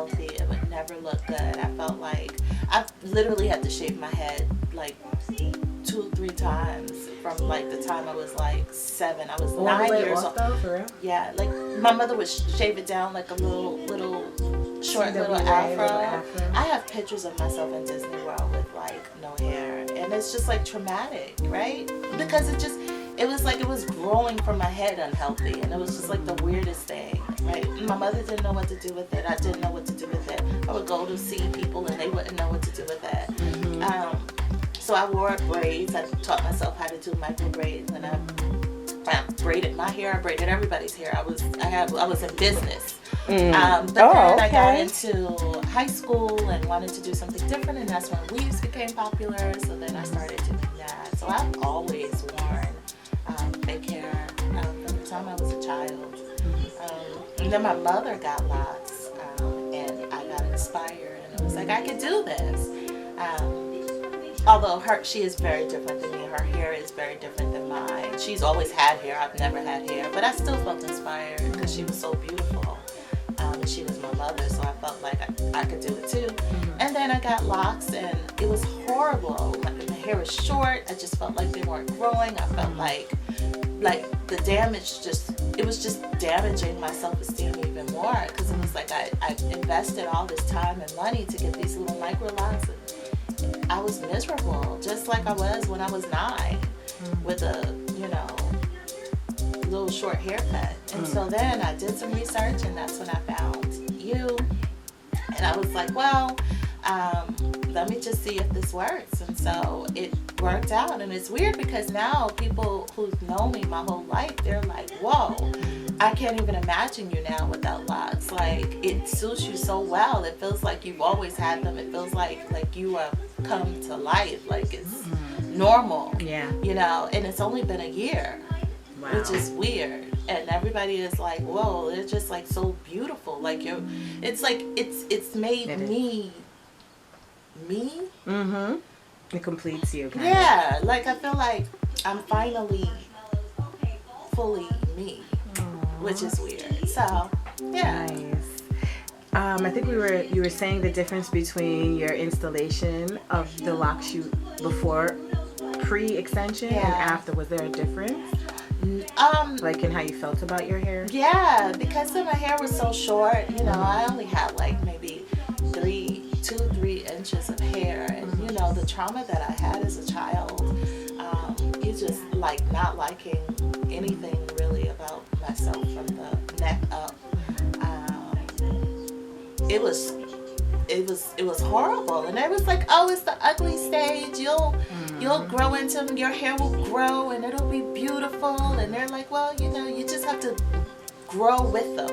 unhealthy. It would never look good. I felt like I literally had to shave my head like 2-3 times from like the time I was like 7. I was 9 years old. For real? Yeah, like my mother would shave it down like a little short little afro. I have pictures of myself in Disney World with like no hair, and it's just like traumatic, right? Because it was like it was growing from my head unhealthy, and it was just like the weirdest thing, right? My mother didn't know what to do with it. I didn't know what to do with it. I would go to see people and they wouldn't know what to do with it. So I wore braids. I taught myself how to do micro braids, and I braided my hair. I braided everybody's hair. I was in business. But then I got into high school and wanted to do something different, and that's when weaves became popular. So then I started doing that. So I've always worn fake hair from the time I was a child. And then my mother got locks, and I got inspired, and I was like, I could do this. Although she is very different than me. Her hair is very different than mine. She's always had hair. I've never had hair. But I still felt inspired because she was so beautiful. And she was my mother, so I felt like I could do it too. And then I got locks, and it was horrible. My hair was short. I just felt like they weren't growing. I felt like the damage it was just damaging my self-esteem even more, because it was like I invested all this time and money to get these little microlocs. I was miserable, just like I was when I was 9, with a, little short haircut. And so then I did some research, and that's when I found you. And I was like, well, let me just see if this works. And so it worked out. And it's weird because now people who've known me my whole life, they're like, whoa, I can't even imagine you now without locks. Like, it suits you so well. It feels like you've always had them. It feels like you have come to life. Like, it's normal. Yeah. And it's only been a year. Wow. Which is weird. And everybody is like, whoa, they're just like so beautiful. Like, it's like it's made me. It completes you. Yeah, like I feel like I'm finally fully me. Aww. Which is weird. So yeah. Nice. I think you were saying the difference between your installation of the lock shoot before pre-extension and after. Was there a difference? Like in how you felt about your hair? Yeah, because my hair was so short, I only had like maybe 2-3 inches of hair, and the trauma that I had as a child, you just like not liking anything really about myself from the neck up. It was horrible, and it was like, oh, it's the ugly stage. You'll grow into them. Your hair will grow, and it'll be beautiful. And they're like, well, you just have to grow with them.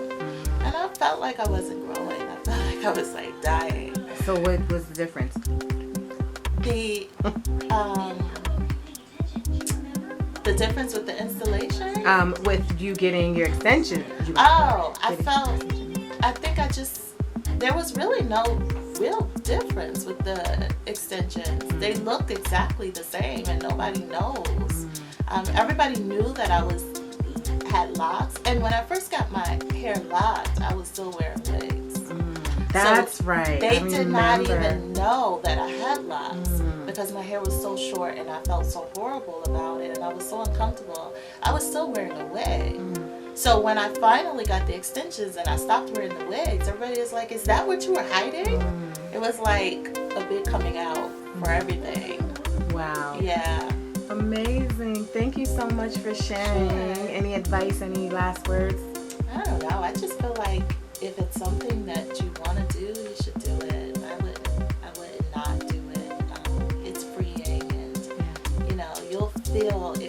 And I felt like I wasn't growing. I felt like I was like dying. So what was the difference? The difference with the installation? With you getting your extension. There was really no real difference with the extensions. They looked exactly the same, and nobody knows. Everybody knew that I had locks, and when I first got my hair locked, I was still wearing wigs. That's right. They did not even know that I had locks because my hair was so short, and I felt so horrible about it, and I was so uncomfortable. I was still wearing a wig. So when I finally got the extensions and I stopped wearing the wigs, everybody was like, is that what you were hiding? It was like a big coming out for everything. Wow. Yeah. Amazing. Thank you so much for sharing. Sure. Any advice, any last words? I don't know. I just feel like if it's something that you want to do, you should do it. I would not do it. It's freeing, and you'll feel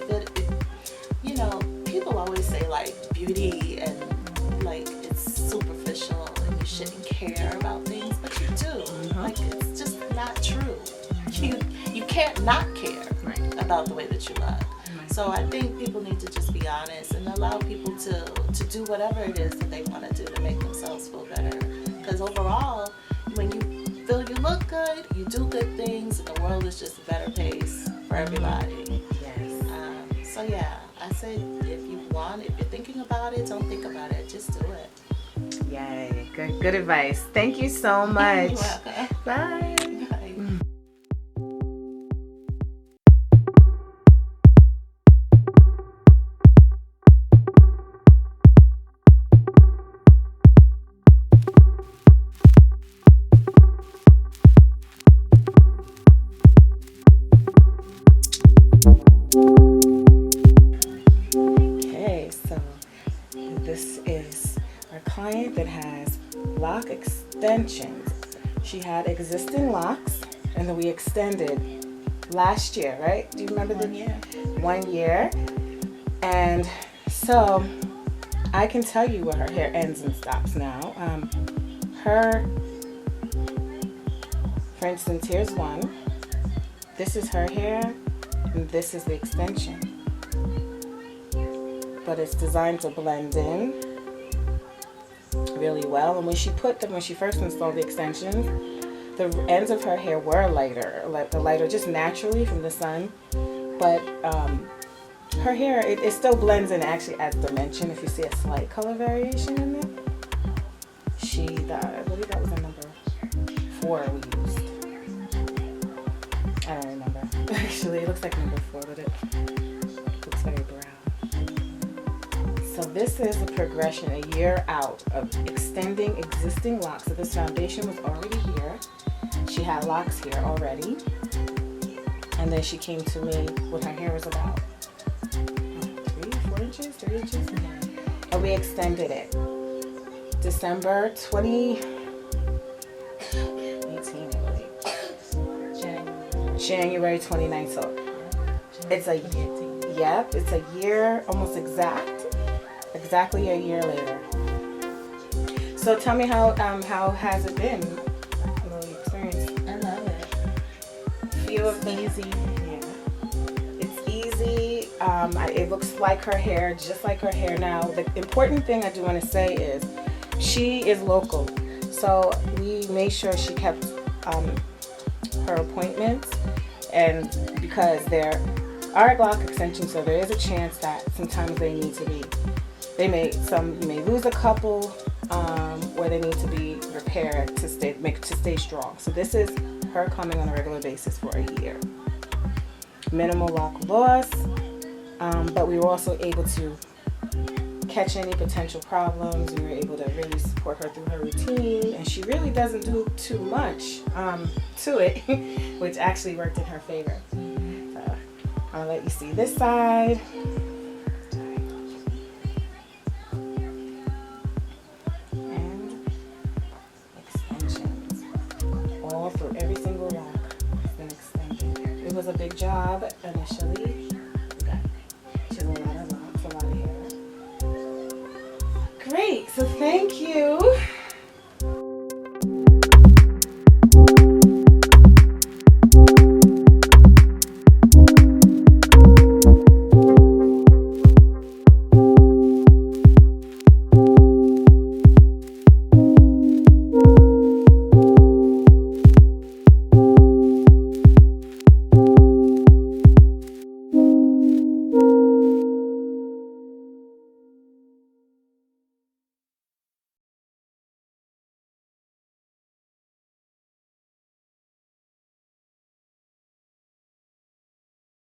people always say like beauty and like it's superficial and you shouldn't care about things, but you do. Like, it's just not true. You can't not care about the way that you look. So I think people need to just be honest and allow people to do whatever it is that they want to do to make themselves feel better. Because overall, when you feel you look good, you do good things, and the world is just a better place for everybody. Yes. So yeah, I say if you're thinking about it, don't think about it, just do it. Yay. Good advice. Thank you so much. You're welcome. Bye. Bye. Okay, so this is our client that has lock extensions. She had existing locks, and then we extended last year, right? Do you remember 1 year? 1 year? And so I can tell you where her hair ends and stops now. For instance, here's one. This is her hair, and this is the extension. But it's designed to blend in really well. And when she first installed the extensions, the ends of her hair were lighter just naturally from the sun. But her hair, it still blends in, actually adds dimension if you see a slight color variation in it. I believe that was a number 4 we used. I don't remember. Actually, it looks like number 4, but it looks very brown. So this is the progression a year out of extending existing locks. So this foundation was already here. She had locks here already. And then she came to me when her hair was about 3 inches. And we extended it. December 2018, I believe. January 29th. So it's a year, almost exactly a year later. So tell me how has it been? The experience. I love it. It's easy. Yeah. It's easy. It looks like her hair, just like her hair now. The important thing I do want to say is she is local. So we made sure she kept her appointments, and because there are lock extensions, so there is a chance that sometimes you may lose a couple where they need to be repaired to stay strong. So this is her coming on a regular basis for a year. Minimal lock loss, but we were also able to catch any potential problems. We were able to really support her through her routine, and she really doesn't do too much to it, which actually worked in her favor. So I'll let you see this side. And extensions. All through every single lock has been extended. It was a big job initially. She has a lot of locks, a lot of hair. Great, so thank you.